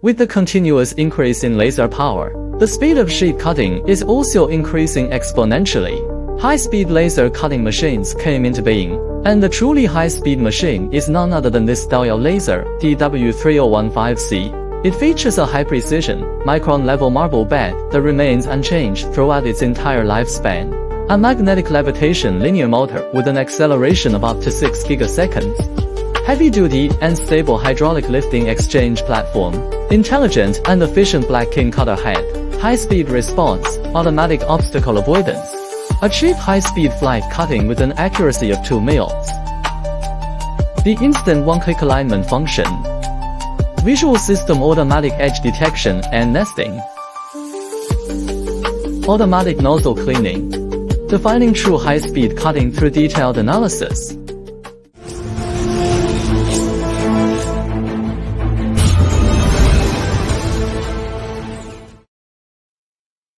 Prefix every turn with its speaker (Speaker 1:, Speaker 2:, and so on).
Speaker 1: With the continuous increase in laser power, the speed of sheet cutting is also increasing exponentially. High-speed laser cutting machines came into being, and the truly high-speed machine is none other than this diode laser, DW3015C. It features a high-precision, micron-level marble bed that remains unchanged throughout its entire lifespan. A magnetic levitation linear motor with an acceleration of up to 6 gigaseconds. Heavy-duty and stable hydraulic lifting exchange platform. Intelligent and efficient black king cutter head. High-speed response, automatic obstacle avoidance. Achieve high-speed flight cutting with an accuracy of 2 mils. The instant one-click alignment function. Visual system automatic edge detection and nesting. Automatic nozzle cleaning. Defining true high-speed cutting through detailed analysis.